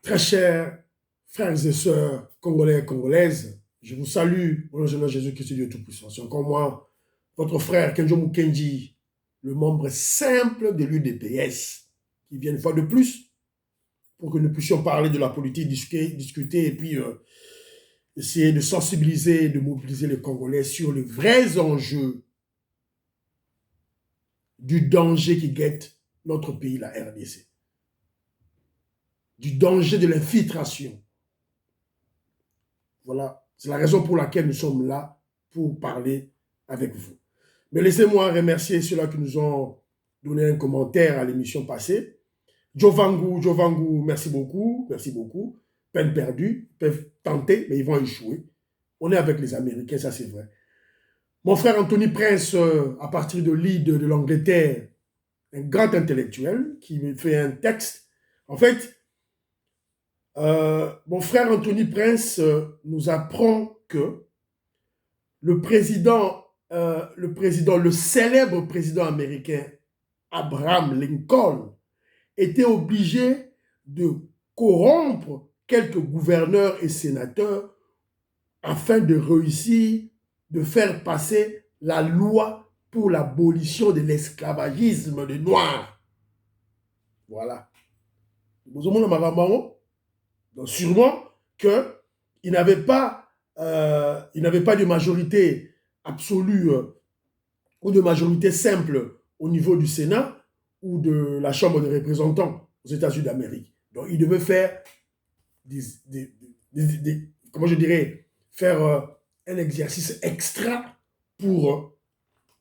Très chers frères et sœurs congolais et congolaises, je vous salue au nom de Seigneur Jésus-Christ, Dieu Tout-Puissant. C'est encore moi, votre frère Kenjo Mukenji, le membre simple de l'UDPS, qui vient une fois de plus pour que nous puissions parler de la politique, discuter et puis essayer de sensibiliser et de mobiliser les Congolais sur les vrais enjeux du danger qui guette notre pays, la RDC, du danger de l'infiltration. Voilà, c'est la raison pour laquelle nous sommes là pour parler avec vous. Mais laissez-moi remercier ceux-là qui nous ont donné un commentaire à l'émission passée. Jovangu, merci beaucoup, merci beaucoup. Peine perdue, ils peuvent tenter, mais ils vont échouer. On est avec les Américains, ça c'est vrai. Mon frère Anthony Prince, à partir de Leeds, de l'Angleterre, un grand intellectuel qui me fait un texte. En fait, mon frère Anthony Prince nous apprend que le célèbre président américain Abraham Lincoln était obligé de corrompre quelques gouverneurs et sénateurs afin de réussir de faire passer la loi pour l'abolition de l'esclavagisme des Noirs. Voilà. Donc sûrement qu'il n'avait pas de majorité absolue ou de majorité simple au niveau du Sénat ou de la Chambre des représentants aux États-Unis d'Amérique. Donc il devait faire comment je dirais, faire un exercice extra pour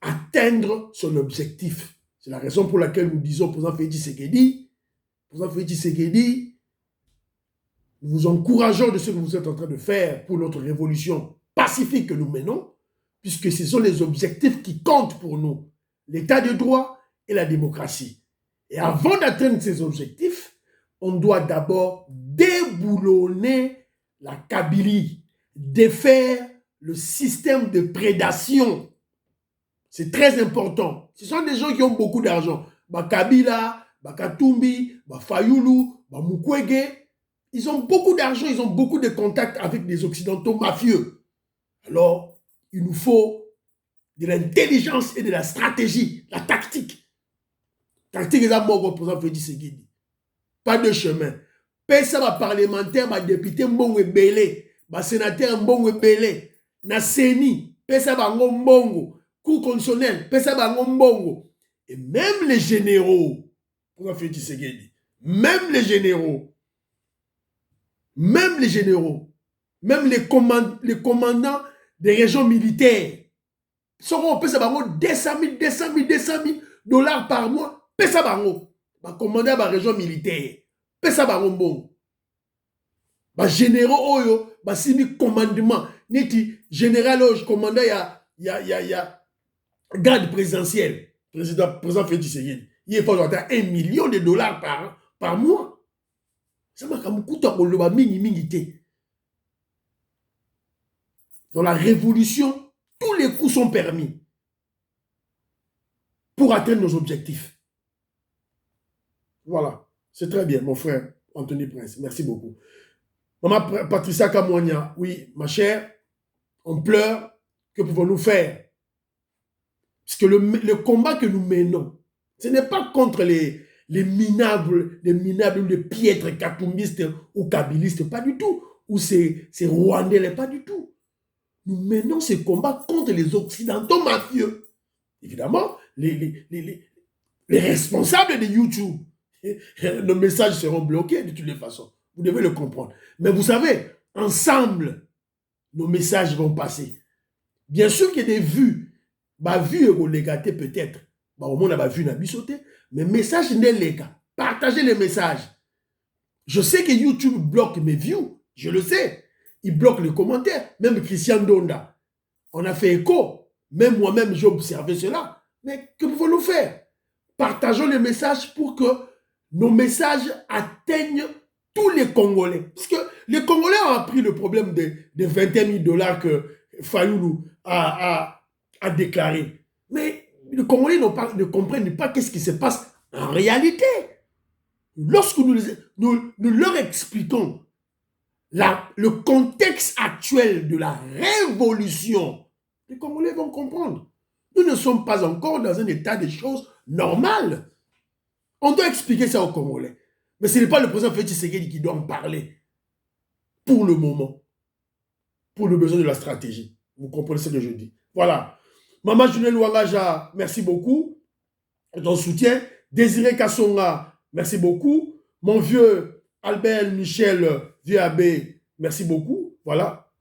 atteindre son objectif. C'est la raison pour laquelle nous disons, président Félix Tshisekedi, nous vous encourageons de ce que vous êtes en train de faire pour notre révolution pacifique que nous menons, puisque ce sont les objectifs qui comptent pour nous, l'état de droit et la démocratie. Et avant d'atteindre ces objectifs, on doit d'abord déboulonner la Kabylie, défaire le système de prédation. C'est très important. Ce sont des gens qui ont beaucoup d'argent. Kabila, Katumbi, Fayulu, Mukwege, ils ont beaucoup d'argent, ils ont beaucoup de contacts avec des Occidentaux mafieux. Alors, il nous faut de l'intelligence et de la stratégie, la tactique. Tactique est d'abord représentant Félix Tshisekedi. Pas de chemin. Pesa ba parlementaire, ba député mbongo ebele, ba sénateur mbongo ebele, na seni, pesa ba mbongo, cour constitutionnelle, pesa ba mbongo. Et même les généraux, pour Félix Tshisekedi, même les généraux, même les commandants des régions militaires, seront pesa bango 200 000 dollars par mois, pesa bango, ba commandant ba région militaire. Pesa bango mbongo. Ba généraux oyo ba simi commandement neti général oyo commandant ya garde présidentielle président Félix Tshisekedi il faut avoir 1 million de dollars par mois. Ça m'a comme kuta koloba mingi te. Dans la révolution, tous les coups sont permis pour atteindre nos objectifs. Voilà. C'est très bien, mon frère Anthony Prince. Merci beaucoup. Maman Patricia Kamwanya, oui, ma chère, on pleure. Que pouvons-nous faire? Parce que le combat que nous menons, ce n'est pas contre les minables, les piètres katumbistes ou kabylistes, pas du tout. Ou ces Rwandais, pas du tout. Nous menons ce combat contre les Occidentaux mafieux. Évidemment, les responsables de YouTube, nos messages seront bloqués de toutes les façons. Vous devez le comprendre. Mais vous savez, ensemble, nos messages vont passer. Bien sûr qu'il y a des vues. Bah, vues et peut-être. Bah, au moins, on a vu na bisoté. Mais message n'est les cas. Partagez les messages. Je sais que YouTube bloque mes views. Je le sais. Il bloque les commentaires. Même Christian Donda. On a fait écho. Même moi-même, j'ai observé cela. Mais que pouvons-nous faire? Partageons les messages pour que nos messages atteignent tous les Congolais. Parce que les Congolais ont appris le problème de 21 000 dollars que Fayoulou a déclaré. Mais les Congolais ne comprennent pas qu'est-ce qui se passe en réalité. lorsque nous leur expliquons le contexte actuel de la révolution, les Congolais vont comprendre. Nous ne sommes pas encore dans un état de choses normales. On doit expliquer ça aux Congolais. Mais ce n'est pas le président Félix Tshisekedi qui doit en parler pour le moment, pour le besoin de la stratégie. Vous comprenez ce que je dis? Voilà. Maman Julien Ouangaja, merci beaucoup de ton soutien. Désiré Kassonga, merci beaucoup. Mon vieux Albert Michel, vieux abbé, merci beaucoup. Voilà.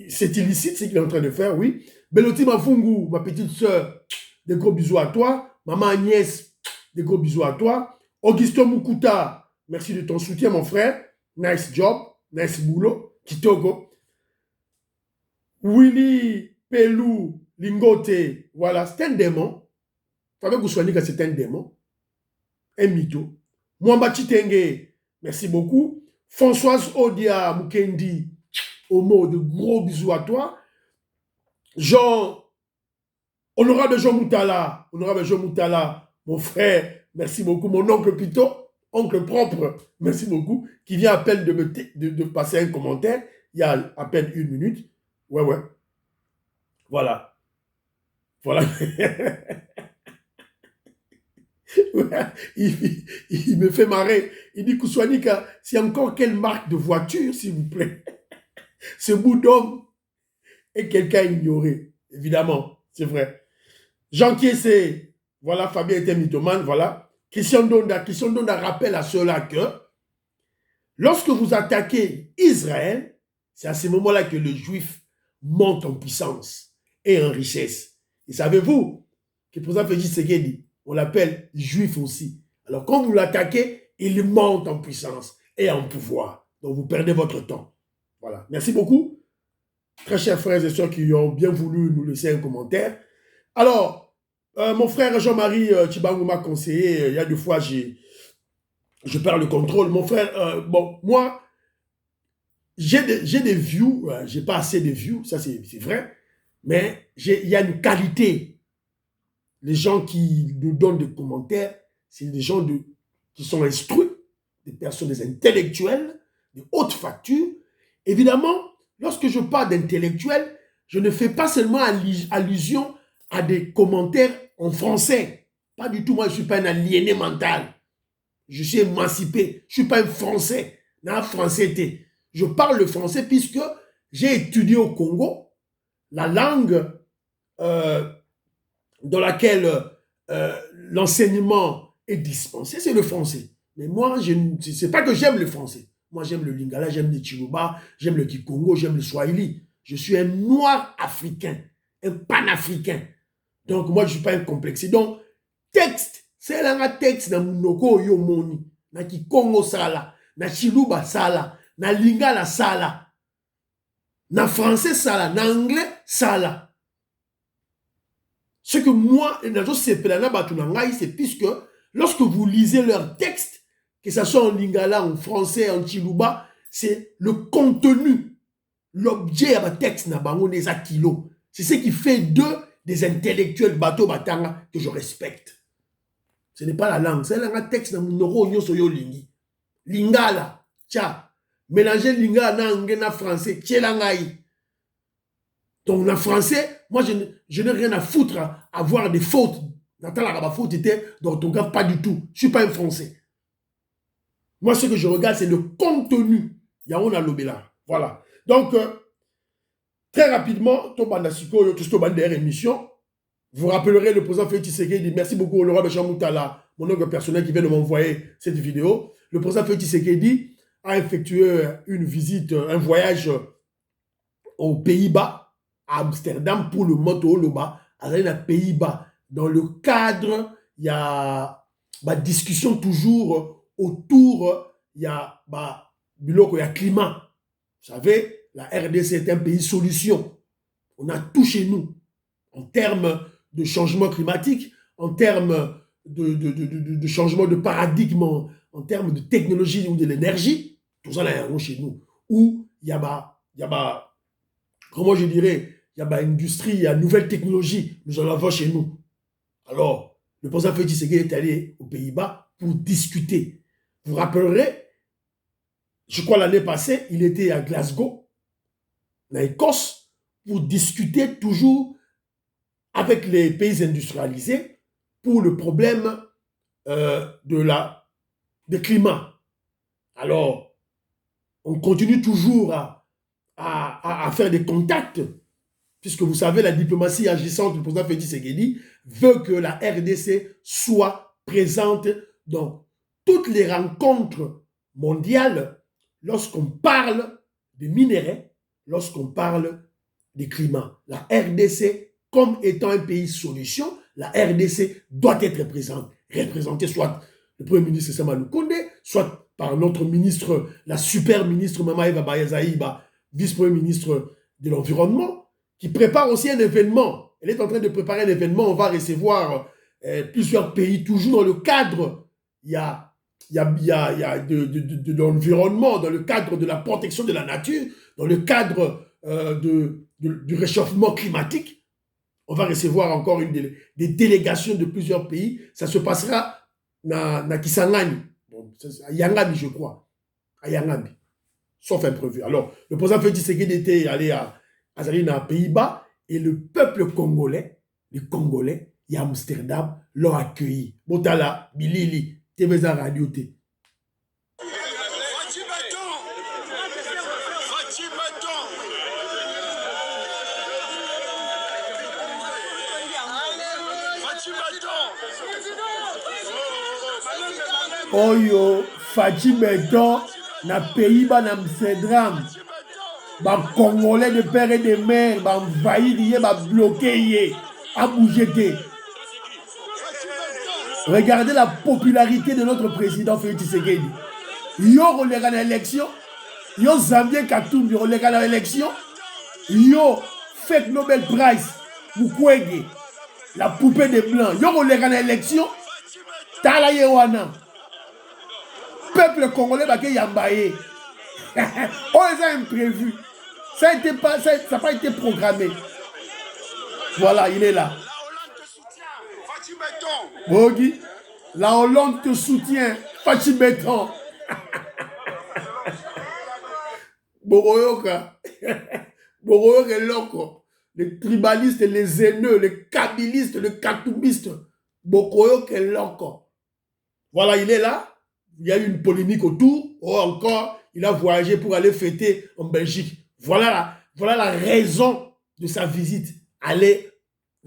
C'est illicite ce qu'il est en train de faire, oui. Beloti Mafungu, ma petite soeur, des gros bisous à toi. Maman Agnès, des gros bisous à toi. Augustin Mukuta, merci de ton soutien, mon frère. Nice job, nice boulot. Kitoko. Willy Pelou Lingote, voilà, c'est un démon. Vous savez que vous soignez que c'est un démon. Un mytho. Mwamba Chitenge, merci beaucoup. Françoise Odia Mukendi, Homo, de gros bisous à toi. Honorable Jean Moutala, mon frère, merci beaucoup. Mon oncle Pito, oncle propre, merci beaucoup, qui vient à peine de passer un commentaire, il y a à peine 1 minute. Ouais. Voilà. il me fait marrer. Il dit, Kouswanika, c'est encore quelle marque de voiture, s'il vous plaît? Ce bout d'homme est quelqu'un ignoré. Évidemment, c'est vrai. Jean Kiessé, voilà, Fabien était mythomane, voilà. Christian Donda rappelle à ceux-là que lorsque vous attaquez Israël, c'est à ce moment-là que le juif monte en puissance et en richesse. Et savez-vous que le président Félix Tshisekedi, on l'appelle juif aussi. Alors quand vous l'attaquez, il monte en puissance et en pouvoir. Donc vous perdez votre temps. Voilà. Merci beaucoup. Très chers frères et sœurs qui ont bien voulu nous laisser un commentaire. Alors, mon frère Jean-Marie Tchibango m'a conseillé, il y a 2 fois, je perds le contrôle. Mon frère, bon, moi, j'ai des views, j'ai pas assez de views, ça c'est vrai, mais il y a une qualité. Les gens qui nous donnent des commentaires, c'est des gens qui sont instruits, des personnes, des intellectuels, de haute facture. Évidemment, lorsque je parle d'intellectuels, je ne fais pas seulement allusion à des commentaires en français. Pas du tout, moi je ne suis pas un aliéné mental. Je suis émancipé, je ne suis pas un français. Non, français. Je parle le français puisque j'ai étudié au Congo la langue dans laquelle l'enseignement est dispensé, c'est le français. Mais moi, ce n'est pas que j'aime le français. Moi, j'aime le lingala, j'aime le chiluba, j'aime le kikongo, j'aime le swahili. Je suis un noir africain, un panafricain. Donc, moi, je ne suis pas un complexé. Donc, texte, c'est un texte dans Munoko Yomoni, na kikongo sala, na chiluba sala, na lingala sala, na français sala, na anglais sala. Ce que moi, c'est puisque lorsque vous lisez leur texte, que ce soit en lingala, en français, en chiluba, c'est le contenu, l'objet de texte na bango des kilos. C'est ce qui fait d'eux des intellectuels bateau batanga que je respecte. Ce n'est pas la langue, c'est un texte na munoko nyoso yo lingi. Lingala, tcha, mélanger lingala na français, tchelangai. Donc, en français, moi, je n'ai rien à foutre à avoir des fautes. Nathalie faute était d'orthographe, pas du tout. Je ne suis pas un français. Moi, ce que je regarde, c'est le contenu. Yaona Lobela. Voilà. Donc, très rapidement, Tobandasiko, Tobandère émission. Vous rappellerez le président Félix Tshisekedi. Merci beaucoup, honorable Jean Moutala, mon oncle personnel qui vient de m'envoyer cette vidéo. Le président Félix Tshisekedi a effectué une visite, un voyage aux Pays-Bas, à Amsterdam pour le moto Loba, à les Pays-Bas. Dans le cadre, il y a discussion toujours autour, il y a biloko, il y a climat. Vous savez, la RDC est un pays solution. On a tout chez nous en termes de changement climatique, en termes de changement de paradigme, en termes de technologie ou de l'énergie. Tout ça, là, chez nous. Où il y a comment je dirais, il y a industrie, il y a nouvelle technologie, nous en avons chez nous. Alors, le président Félix Tshisekedi est allé aux Pays-Bas pour discuter. Vous vous rappellerez, je crois l'année passée, il était à Glasgow, en Écosse, pour discuter toujours avec les pays industrialisés pour le problème du climat. Alors, on continue toujours à faire des contacts, puisque vous savez, la diplomatie agissante du président Félix Tshisekedi veut que la RDC soit présente dans toutes les rencontres mondiales lorsqu'on parle de minerais, lorsqu'on parle du climat. La RDC, comme étant un pays solution, la RDC doit être représentée soit le Premier ministre Samalou Kondé, soit par notre ministre, la super ministre Mama Eva Bayazaïba, vice-premier ministre de l'Environnement, qui prépare aussi un événement. Elle est en train de préparer un événement. On va recevoir plusieurs pays, toujours dans le cadre, de l'environnement, dans le cadre de la protection de la nature, dans le cadre du réchauffement climatique. On va recevoir encore des délégations de plusieurs pays. Ça se passera à Kisangani, à Yangabi, je crois. À Yangabi. Sauf imprévu. Alors, le président Félix Tshisekedi était allé à Pays-Bas et le peuple congolais, les Congolais, et Amsterdam, l'ont accueilli. Botala, Bilili, TVZ Radio T. Oyo, Fachi Beton, na Pays-Bas, na Amsterdam. Ba Congolais de père et de mère, ba envahir, ba bloquer, à bouger. Regardez la popularité de notre président Félix Tshisekedi. Yo on est à l'élection, yo Zambien Katumbi on est à l'élection, yo fake Nobel Prize, Mukwege, la poupée des blancs, yo on est à l'élection, Tala Yewana. Peuple congolais va yambaye. Oh, ça imprévu. Ça n'a pas été programmé. Voilà, il est là. Bogi, la Hollande te soutient. Fachi Béton. Boroyoka. Boroyoka est loco. Les tribalistes, les haineux, les kabylistes, les katoubistes. Boroyoka est loco. Voilà, il est là. Il y a eu une polémique autour. Oh, encore, il a voyagé pour aller fêter en Belgique. Voilà la raison de sa visite. Aller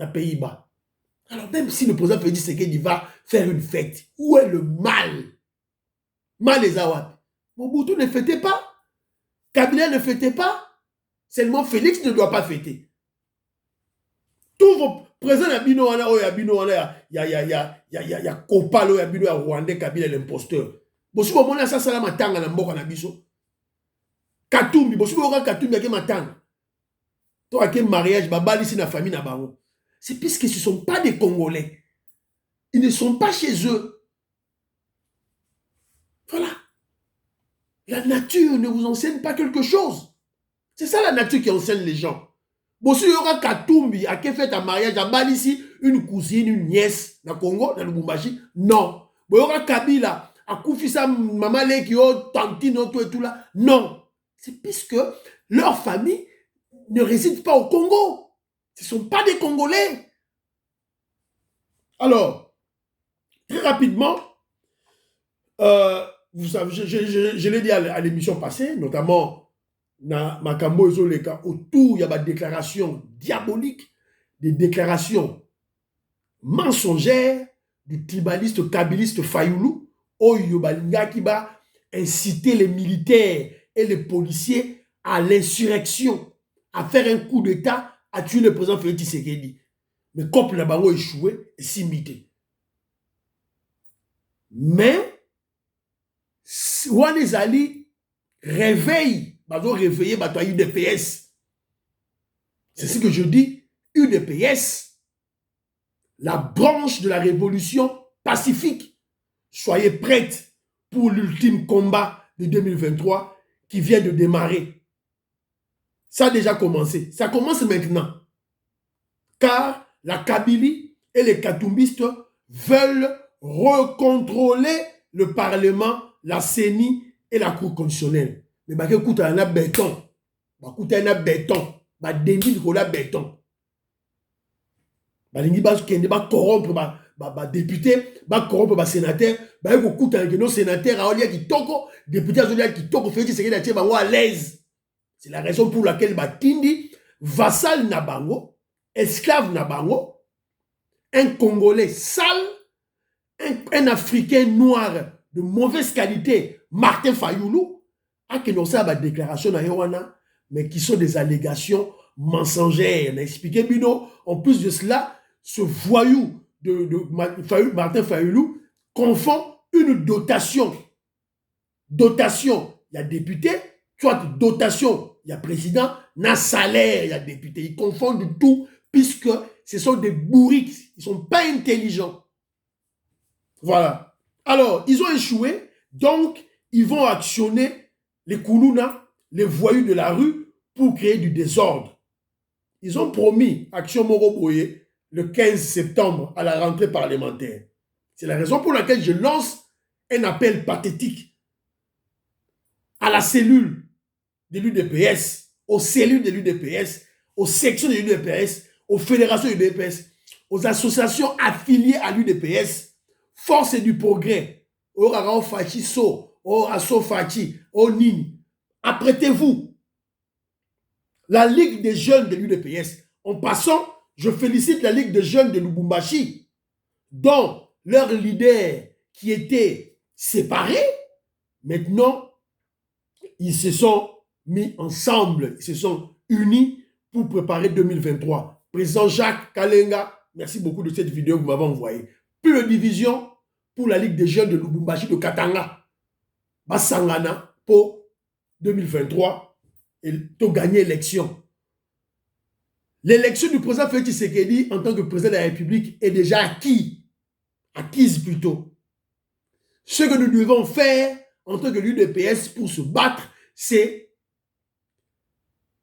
aux Pays-Bas. Alors, même si le président Félix Tshisekedi va faire une fête, où est le mal? Mal les Awad. Mobutu ne fêtait pas. Kabila ne fêtait pas. Seulement Félix ne doit pas fêter. Tous vos présidents Yabino, il y a Kopalo, Yabino, il y a Rwandais, Kabila, l'imposteur. Bosi bo mona ça sala matanga na mboka na biso. Katumbi, bosi bo ka Katumbi yake matanga. To ake mariage babali si na famille na bango. C'est puisque ce ne sont pas des Congolais. Ils ne sont pas chez eux. Voilà. La nature ne vous enseigne pas quelque chose. C'est ça la nature qui enseigne les gens. Bosi yoka Katumbi ake fait un mariage babali si une cousine, une nièce na Congo, na Lubumbashi. Non. Boyoka Kabila Akoufisa maman Lekio, tantine, tout et tout là. Non. C'est puisque leur famille ne réside pas au Congo. Ce ne sont pas des Congolais. Alors, très rapidement, vous savez, je l'ai dit à l'émission passée, notamment dans Makambo Ezoleka, autour, il y a des déclarations diaboliques, des déclarations mensongères du tribaliste kabiliste Fayoulou, Oyo Balinga qui va inciter les militaires et les policiers à l'insurrection, à faire un coup d'État, à tuer le président Félix Tshisekedi. Mais comme la bango échoué, et s'imiter. Mais, Wane Zali réveille, bazo réveiller bato UDPS. C'est ce que je dis, UDPS, la branche de la révolution pacifique. Soyez prêtes pour l'ultime combat de 2023 qui vient de démarrer. Ça a déjà commencé. Ça commence maintenant. Car la Kabylie et les Katumbistes veulent recontrôler le Parlement la CENI et la Cour constitutionnelle. Mais bah écoute, un béton. Bah écoute, un béton. Bah déni de la béton. Bah l'ingi bah corrompre bah député, bah corrompre sénateur, bah écoute, un sénateur à Olia qui toko, député à Olia qui toko, fait que c'est à l'aise. C'est la raison pour laquelle bah Tindi, vassal Nabango, esclave Nabango, un Congolais sale, un Africain noir de mauvaise qualité, Martin Fayoulou, a que nous savons des déclarations à Yowana, mais qui sont des allégations mensongères. On a expliqué, Bino, en plus de cela, ce voyou de Martin Fayoulou confond une dotation. Dotation, il y a député, soit dotation, il y a président, na salaire, il y a député. Ils confondent tout, puisque ce sont des bourriques, ils ne sont pas intelligents. Voilà. Alors, ils ont échoué, donc ils vont actionner les Koulouna, les voyous de la rue, pour créer du désordre. Ils ont promis Action Moroboye le 15 septembre à la rentrée parlementaire. C'est la raison pour laquelle je lance un appel pathétique à la cellule de l'UDPS, aux cellules de l'UDPS, aux sections de l'UDPS, aux fédérations de l'UDPS, aux associations affiliées à l'UDPS, Force du Progrès, au Rarao Fachi So, au Asso Fachi, au Nini. Apprêtez-vous. La Ligue des jeunes de l'UDPS. En passant, je félicite la Ligue des jeunes de Lubumbashi, dont leur leader qui était séparé, maintenant, ils se sont mis ensemble, ils se sont unis pour préparer 2023. Président Jacques Kalenga, merci beaucoup de cette vidéo que vous m'avez envoyée. Plus de division pour la Ligue des jeunes de Lubumbashi de Katanga. Basangana pour 2023 et pour gagner l'élection. L'élection du président Félix Tshisekedi en tant que président de la République est déjà acquise plutôt. Ce que nous devons faire en tant que l'UDPS pour se battre, c'est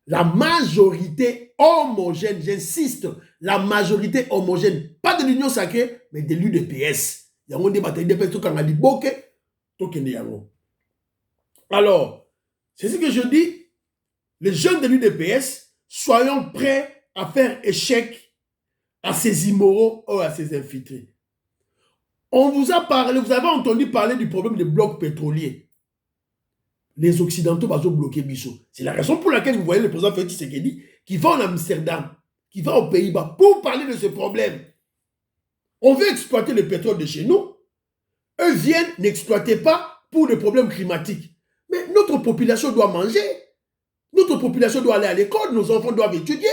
la majorité homogène, j'insiste, la majorité homogène, pas de l'Union sacrée, mais de l'UDPS. Il y a un débat d'UDPS quand on a dit boké, alors, c'est ce que je dis, les jeunes de l'UDPS, soyons prêts à faire échec à ces immoraux ou à ces infiltrés. On vous a parlé, vous avez entendu parler du problème des blocs pétroliers. Les Occidentaux vont bloquer Bissau. C'est la raison pour laquelle vous voyez le président Félix Tshisekedi qui va en Amsterdam, qui va aux Pays-Bas pour parler de ce problème. On veut exploiter le pétrole de chez nous. Eux viennent, n'exploiter pas pour des problèmes climatiques. Mais notre population doit manger. Notre population doit aller à l'école. Nos enfants doivent étudier.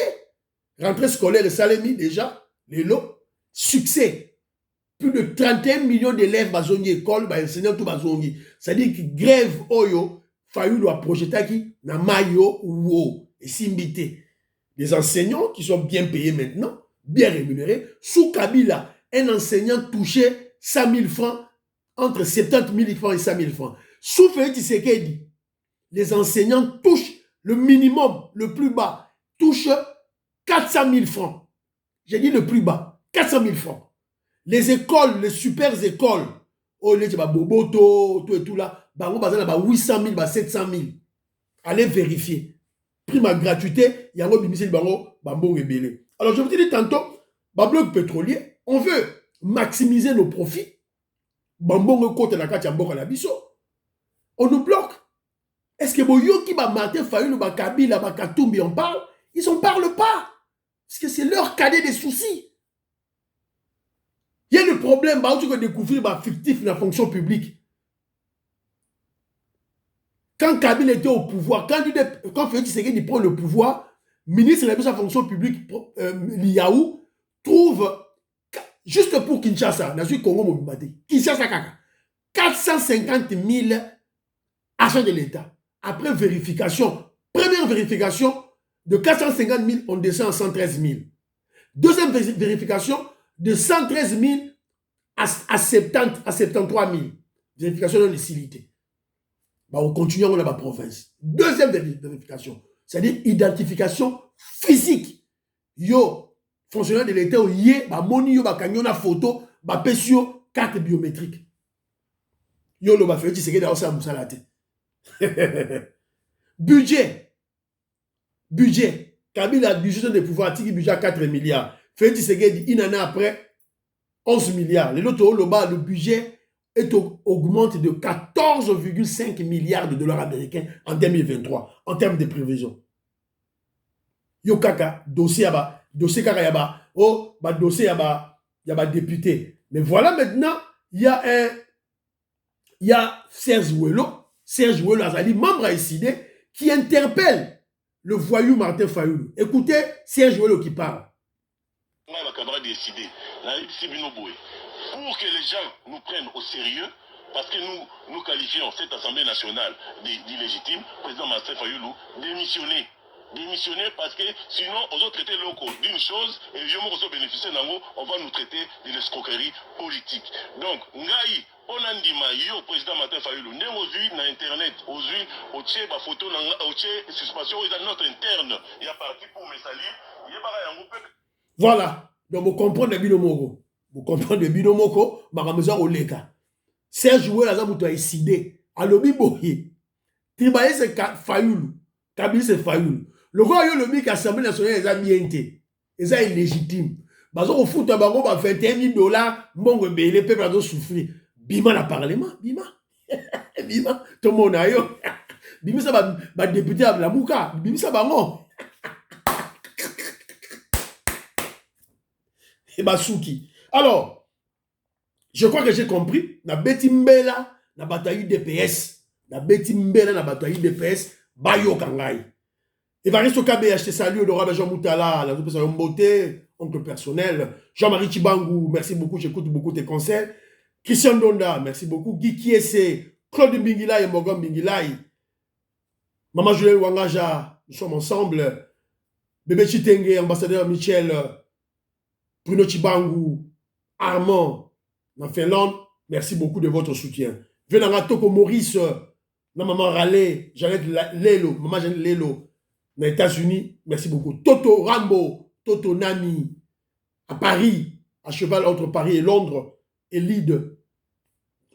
Rentrée scolaire de Salemi déjà, les lots. Succès. Plus de 31 millions d'élèves à l'école, enseignants tout bazongi. C'est-à-dire que grève oyo, Fayou doit projeter qui na mayo ou et simbité. Des enseignants qui sont bien payés maintenant, bien rémunérés. Sous Kabila, un enseignant touchait 100 000 francs, entre 70 000 francs et 100 000 francs. Sous Félix Tshisekedi, les enseignants touchent le minimum, le plus bas, touchent 400 000 francs. J'ai dit le plus bas, 400 000 francs. Les écoles, les super écoles, oh, les Boboto, tout et tout là, 800 000, 700 000. Allez vérifier. Prime gratuité, il y a un bambo rebelle. Alors, je vous dis tantôt, bloc pétrolier, on veut maximiser nos profits. Bambo côté la carte la biso. On nous bloque. Est-ce que Boyo qui va Martin Fayoulou, Kabila, Katumbi, on parle? Ils n'en parlent pas. Parce que c'est leur cadet des soucis. Il y a le problème, tu peux découvrir fictif dans la fonction publique. Quand Kabila était au pouvoir, quand Félix Tshisekedi prend le pouvoir, ministre de la fonction publique, Liaou, trouve, juste pour Kinshasa, dans le Congo Mobimate, Kinshasa Kaka, 450 000 agents de l'État. Après vérification, première vérification, de 450 000, on descend à 113 000. Deuxième vérification, de 113 000 à 73 000. Vérification de l'illicité. On continue dans la province. Deuxième vérification, c'est-à-dire identification physique. Yo, fonctionnaire de l'État, yé, moni, yo, kanyon na photo, pesio, carte biométrique. Yo lo ba fait Tshisekedi a osa musala te. Budget. Kabila a budget de pouvoir tiki budget à 4 milliards. Félix Tshisekedi une année après 11 milliards. Le budget augmente de 14,5 milliards de dollars américains en 2023 en termes de prévision. Yo kaka dossier kaka yaba dossier yaba député. Mais voilà maintenant il y a Serge Ouello Azali membre à ICD qui interpelle le voyou Martin Fayoulou. Écoutez Serge Ouello qui parle. Pour que les gens nous prennent au sérieux, parce que nous qualifions cette Assemblée nationale d'illégitime, président Martin Fayoulou, démissionner parce que sinon, aux autres traités locaux d'une chose, et vieux bénéficier d'ango, on va nous traiter de l'escroquerie politique. Donc, Ngaï, on a dit, yo, président Martin Fayoulou, n'est aujourd'hui dans Internet, aujourd'hui, au tché, ma photo, au tché, suspension, il y a notre interne, il y a parti pour me salir, il y a pas un peu. Voilà, donc vous comprenez le binomoko. Vous comprenez le binomoko, ma ramazan au leka. Serge Ouello a zamoutou a décidé, à l'obi bohi, Tribaye c'est Fayoulou, Kabila c'est Fayoulou. Le roi yo le mec Assemblée nationale est bien est illégitime. Parce au foot à bango 21 000 $, mbongo belé peuple a souffrir. Bima la parlement, bima. Bima tout le monde a yo. Bima ça va député à la mouka, bima ça bango. Et Basuki. Alors, je crois que j'ai compris. Na Betimbela, na bataille DPS. Na Betimbela, na bataille DPS. Bayo Kangai. Evaristo KB, je te salue, Honorable Jean Moutala, la personne beauté, oncle personnel. Jean-Marie Chibangou, merci beaucoup, j'écoute beaucoup tes conseils. Christian Donda, merci beaucoup. Guy Kiese, Claude Mbingilaï et Morgan Mbingilaï. Maman Julien Wangaja, nous sommes ensemble. Bébé Chitenge, ambassadeur Michel, Bruno Chibangou, Armand, en Finlande, merci beaucoup de votre soutien. Venanga Toko Maurice, Maman Raleigh, Jeannette Lelo, Maman Jeannette Lelo, aux États-Unis, merci beaucoup. Toto Rambo, Toto Nami, à Paris, à cheval entre Paris et Londres, et Lide,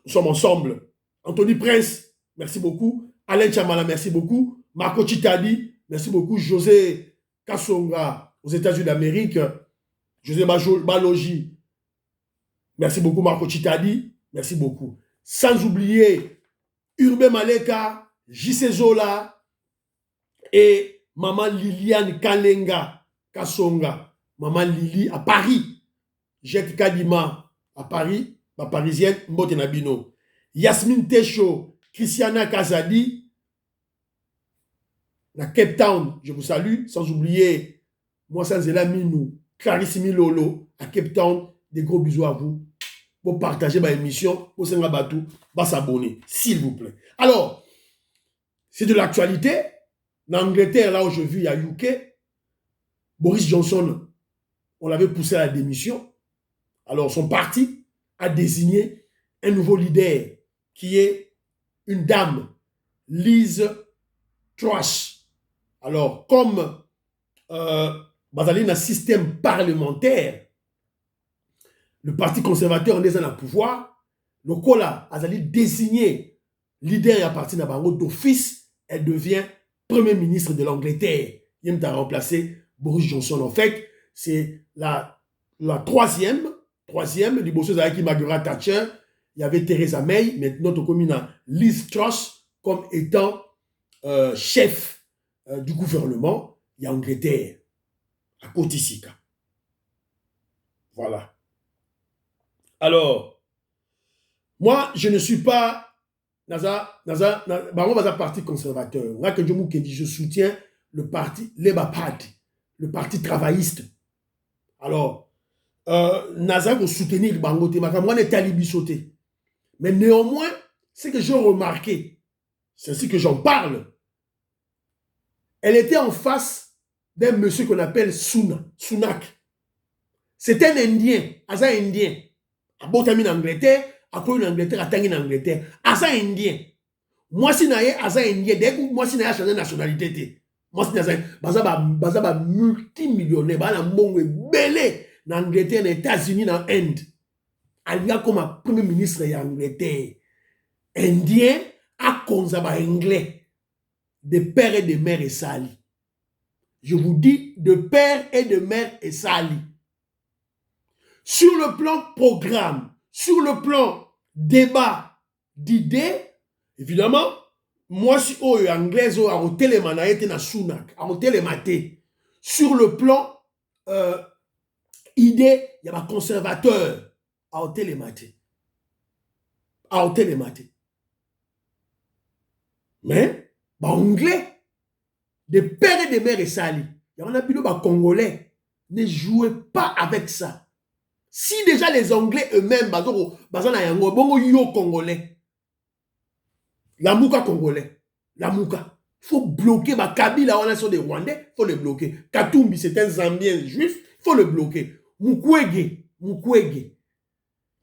nous sommes ensemble. Anthony Prince, merci beaucoup. Alain Chamala, merci beaucoup. Marco Chitadi, merci beaucoup. José Kassonga, aux États-Unis d'Amérique. José Balogi, merci beaucoup. Marco Chitadi, merci beaucoup. Sans oublier Urbe Maleka, JC Zola et Maman Liliane Kalenga Kassonga, Maman Lili à Paris, Jette Kadima à Paris, ma parisienne, Mbote Nabino, Yasmine Techo, Christiana Kazadi, na Cape Town, je vous salue, sans oublier moi Sanzela Minou, Clarisse Milolo à Cape Town, des gros bisous à vous, pour partager ma émission, pour s'abonner, s'il vous plaît. Alors, c'est de l'actualité. En Angleterre, là où je vis, à UK, Boris Johnson, on l'avait poussé à la démission. Alors, son parti a désigné un nouveau leader qui est une dame, Liz Truss. Alors, comme dans un système parlementaire, le Parti conservateur est dans le pouvoir, le Kola a désigné leader à partir d'office, elle devient Premier ministre de l'Angleterre. Il a remplacé Boris Johnson. En fait, c'est la troisième, l'Ibossos avec Margaret Thatcher, il y avait Theresa May, maintenant on commune Liz Truss comme étant chef du gouvernement, il y a Angleterre, à Kotisika. Voilà. Alors, moi, je ne suis pas parti conservateur. Je soutiens le parti Labour Party, le parti travailliste. Alors, Naza va soutenir le Bangote, moi, on est talibi sauté. Mais néanmoins, ce que j'ai remarqué, c'est ainsi que j'en parle, elle était en face d'un monsieur qu'on appelle Sunak. C'est un Indien, un Indien. À Botamine Angleterre, à quoi une Angleterre, à Tangin Angleterre, Asa Indien. Moi, si naïe, Asa Indien, dès que moi, si naïe, changé de nationalité, moi, si naïe, Bazaba multimillionnaire, Bazaba mbongo belé, en Angleterre, en États-Unis, en Inde. Elle y a comme un premier ministre en Angleterre. indien à konzaba anglais de père et de mère et sali. Je vous dis de père et de mère et sali. Sur le plan programme, sur le plan débat d'idées, évidemment, moi si anglaise a hôtel na sunak, a hôtel maté. Sur le plan idée, il y a un conservateur à hôtel maté. À hôtel maté. Mais, anglais, des pères et des mères et sali, il y en a plus de congolais, ne jouez pas avec ça. Si déjà les Anglais eux-mêmes, yo congolais, la mouka congolais, la mouka, il faut bloquer, Kabila, on a sur des Rwandais, il faut le bloquer. Katumbi, c'est un Zambien juif, il faut le bloquer. Mukwege,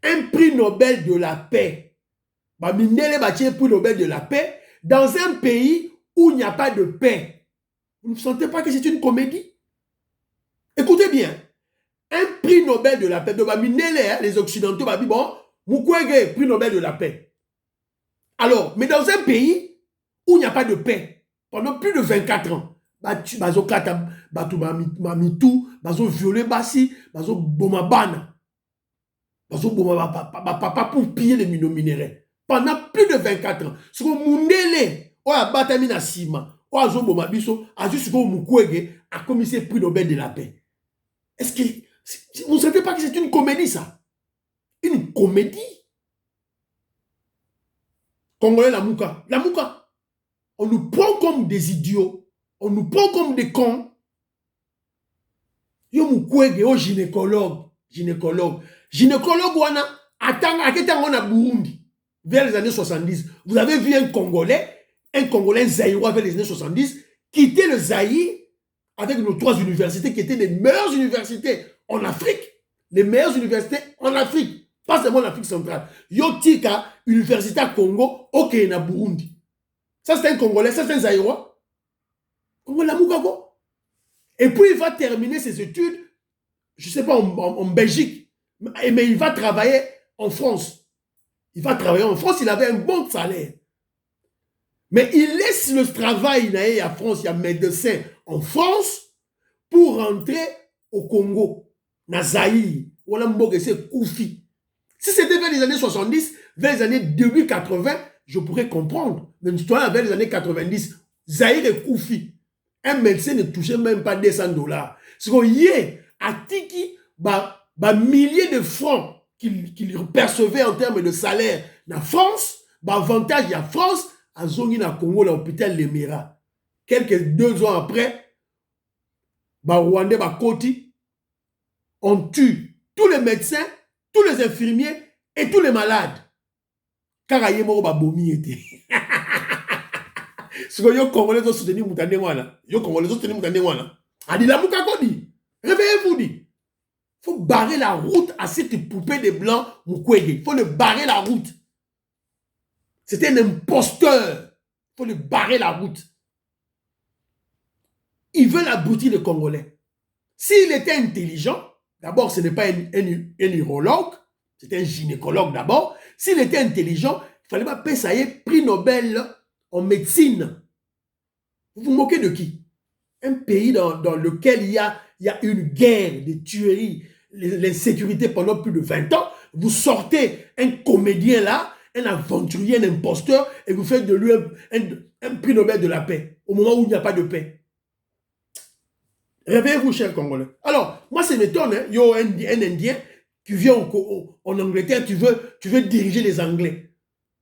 un prix Nobel de la paix. Mindele bâti un prix Nobel de la paix dans un pays où il n'y a pas de paix. Vous ne sentez pas que c'est une comédie? Écoutez bien. Un prix Nobel de la paix. Donc, les Occidentaux, bon, Mukwege, prix Nobel de la paix. Alors, mais dans un pays où il n'y a pas de paix, pendant plus de 24 ans, bazo kata, bato mamitou, bazo violé basi, bazo bomabana, bazo bomabana, pour piller les minéraux. Pendant plus de 24 ans. Ce que Mundele, oya batamina sima, oya zo bomabiso, a juste que Mukwege a commis ce prix Nobel de la paix. Est-ce que vous ne savez pas que c'est une comédie, ça? Une comédie? Congolais, la mouka. La mouka. On nous prend comme des idiots. On nous prend comme des cons. Yo Mukwege, yo gynécologue. Gynécologue, wana, attends, on a Burundi. Vers les années 70. Vous avez vu un Congolais zaïrois vers les années 70, quitter le Zaïre avec nos 3 universités qui étaient les meilleures universités en Afrique. Les meilleures universités en Afrique. Pas seulement en Afrique centrale. Yotika, Université à Congo, ok, na Burundi. Ça, c'est un Congolais, ça, c'est un Zaïrois. Congolais, et puis, il va terminer ses études, je ne sais pas, en Belgique. Mais il va travailler en France. Il avait un bon salaire. Mais il laisse le travail à France, il y a médecin en France, pour rentrer au Congo, na Zaïre. C'est Koufi. Si c'était vers les années 70, vers les années début 80, je pourrais comprendre. Mais vers les années 90, Zaïre et Koufi. Un médecin ne touchait même pas 200 $. Ce qu'on y est, à Tiki, milliers de francs qu'il percevait en termes de salaire na France, avantage à France, à Zongi na Congo, l'hôpital Lemera. Quelques 2 ans après, Rwandais, Koti, on tue tous les médecins, tous les infirmiers et tous les malades. Car il y a bomi était. Ce que les Congolais ont soutenu Moutane Wana. Les Congolais ont soutenu Moutane Wana. Adi la Mouka Kodi. Réveillez-vous, dit. Il faut barrer la route à cette poupée de blanc Mukwege. Il faut le barrer la route. C'était un imposteur. Il faut le barrer la route. Ils veulent abrutir les Congolais. S'il était intelligent, d'abord, ce n'est pas un urologue, c'est un gynécologue d'abord. S'il était intelligent, il ne fallait pas payer ça prix Nobel en médecine. Vous vous moquez de qui? Un pays dans lequel il y a une guerre, des tueries, l'insécurité pendant plus de 20 ans. Vous sortez un comédien là, un aventurier, un imposteur, et vous faites de lui un prix Nobel de la paix, au moment où il n'y a pas de paix. Réveillez-vous, chers Congolais. Alors, moi, ça m'étonne, hein. Yo, un Indien qui vient en Angleterre, tu veux diriger les Anglais.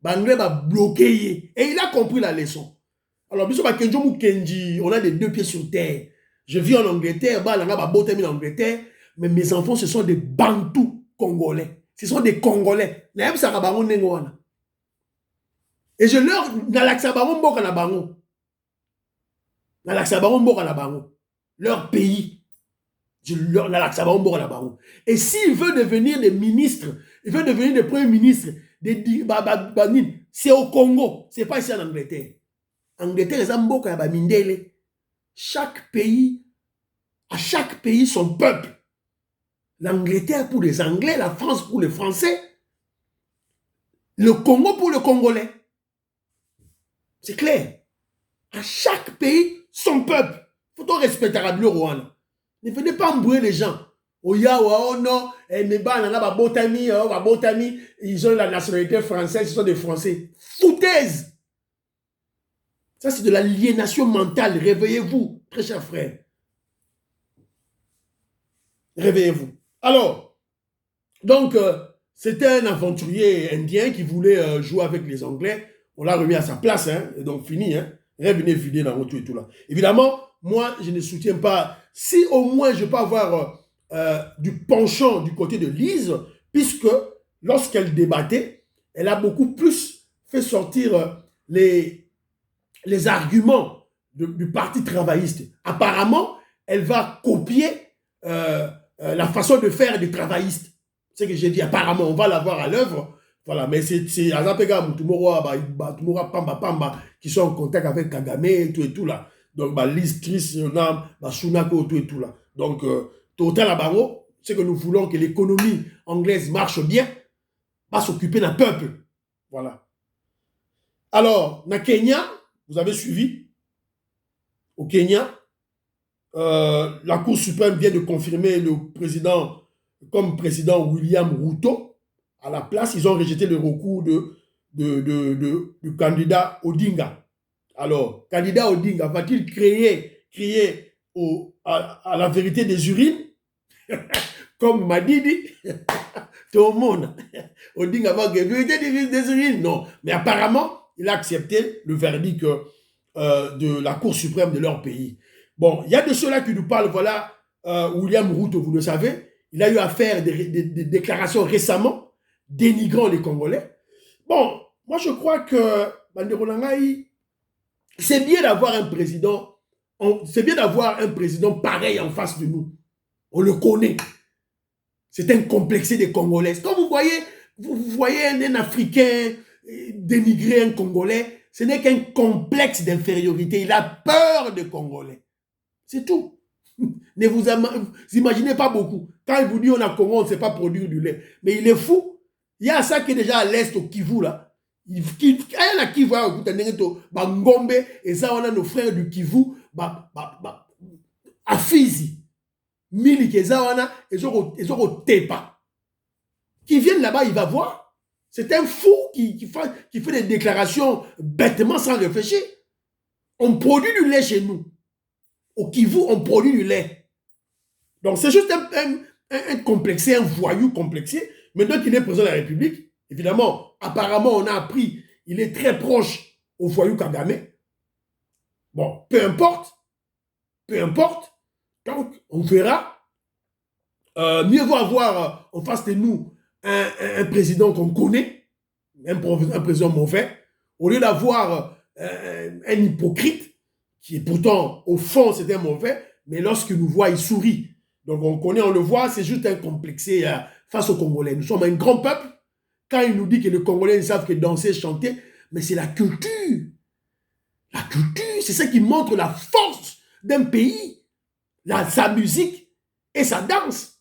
L'Anglais va bloquer. Et il a compris la leçon. Alors, on a les 2 pieds sur terre. Je vis en Angleterre, en Angleterre, mais mes enfants, ce sont des Bantous congolais. Ce sont des Congolais. Et je leur... Leur pays. Et s'il veut devenir des ministres, il veut devenir des premiers ministres, c'est au Congo, c'est pas ici en Angleterre. Angleterre, chaque pays, à chaque pays son peuple. L'Angleterre pour les Anglais, la France pour les Français, le Congo pour le Congolais. C'est clair. À chaque pays, son peuple. Il faut respecter le Rwanda. Ne venez pas embrouiller les gens. Oh non, ils ont la nationalité française, ils sont des Français. Foutaise! Ça, c'est de l'aliénation mentale. Réveillez-vous, très chers frères. Réveillez-vous. Alors, donc, c'était un aventurier indien qui voulait jouer avec les Anglais. On l'a remis à sa place, hein, et donc fini. Hein. Revenez vider dans tout et tout là. Évidemment, moi, je ne soutiens pas. Si au moins je peux avoir du penchant du côté de Lise, puisque lorsqu'elle débattait, elle a beaucoup plus fait sortir les arguments du parti travailliste. Apparemment, elle va copier la façon de faire des travaillistes. C'est ce que j'ai dit. Apparemment, on va la voir à l'œuvre. Voilà, mais c'est Azapega Moutoumora, Pamba Pamba, qui sont en contact avec Kagame et tout là. Donc, Lise Tris, Sunako, tout et tout là. Donc, total à Bango, c'est que nous voulons que l'économie anglaise marche bien, va s'occuper d'un peuple. Voilà. Alors, na Kenya, vous avez suivi, au Kenya, la Cour suprême vient de confirmer le président comme président William Ruto. À la place, ils ont rejeté le recours du candidat Odinga. Alors, candidat Odinga va-t-il crier à la vérité des urines comme Madidi? Tout le monde. Odinga va crier vérité des urines. Non. Mais apparemment, il a accepté le verdict de la Cour suprême de leur pays. Bon, il y a de ceux-là qui nous parlent, voilà, William Ruto, vous le savez, il a eu à faire des déclarations récemment dénigrant les Congolais. Bon, moi je crois que c'est bien d'avoir un président, pareil en face de nous. On le connaît. C'est un complexé des Congolais. Quand vous voyez un Africain dénigrer un Congolais, ce n'est qu'un complexe d'infériorité. Il a peur des Congolais. C'est tout. Ne vous imaginez pas beaucoup. Quand il vous dit on a Congo, on ne sait pas produire du lait. Mais il est fou. Il y a ça qui est déjà à l'est au Kivu là. Il y a Kivu à Ngombe et ça on a nos frères du Kivu à Fizi. Mili Kezawana et Zoro Tepa. Qui viennent là-bas, il va voir. C'est un fou qui fait des déclarations bêtement sans réfléchir. On produit du lait chez nous. Au Kivu, on produit du lait. Donc c'est juste un complexé, un voyou complexé. Maintenant qu'il est président de la République, évidemment, apparemment, on a appris, il est très proche au voyou Kagame. Bon, peu importe. Donc, on verra. Mieux vaut avoir en face de nous un président qu'on connaît, un président mauvais, au lieu d'avoir un hypocrite, qui est pourtant, au fond, c'est un mauvais, mais lorsqu'il nous voit, il sourit. Donc, on connaît, on le voit, c'est juste un complexé face aux Congolais. Nous sommes un grand peuple. Quand il nous dit que les Congolais ne savent que danser, chanter, mais c'est la culture. La culture, c'est ça qui montre la force d'un pays, sa musique et sa danse.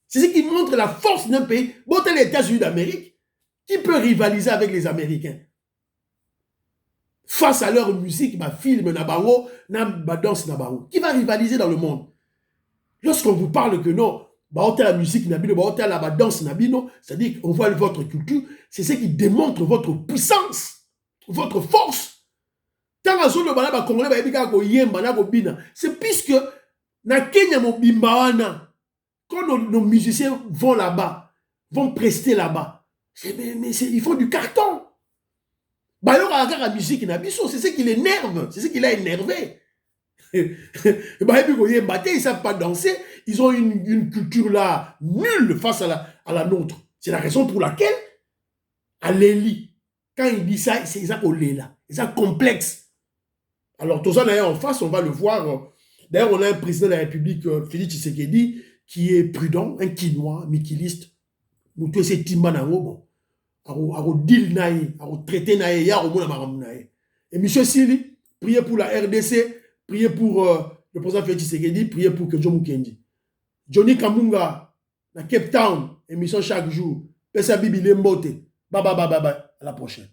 C'est ce qui montre la force d'un pays. Bon, t'as les États-Unis d'Amérique, qui peut rivaliser avec les Américains? Face à leur musique, film, danse, qui va rivaliser dans le monde? Lorsqu'on vous parle que non, la musique, la danse, c'est-à-dire qu'on voit votre culture, c'est ce qui démontre votre puissance, votre force. C'est puisque na Kenya quand nos musiciens vont là-bas, vont prester là-bas, ils font du carton. La musique, c'est ce qui l'énerve, c'est ce qui l'a énervé. Ils ne savent pas danser, ils ont une culture là nulle face à la nôtre. C'est la raison pour laquelle, à l'Eli, quand il dit ça, c'est ça qu'on est là, c'est ça complexe. Alors, tout ça d'ailleurs en face, on va le voir. D'ailleurs, on a un président de la République, Félix Tshisekedi, qui est prudent, un quinois, mikiliste. Moutou c'est timba na bon. Aro deal naï, aro traité naï, ya aro mona maram naï. Et monsieur Sili, priez pour la RDC. Priez pour le président Félix Tshisekedi, priez pour Kedjo Mukendi. Johnny Kamunga, na Cape Town, émission chaque jour. Pesa Bibi Lembote. Bye bye bye bye bye. À la prochaine.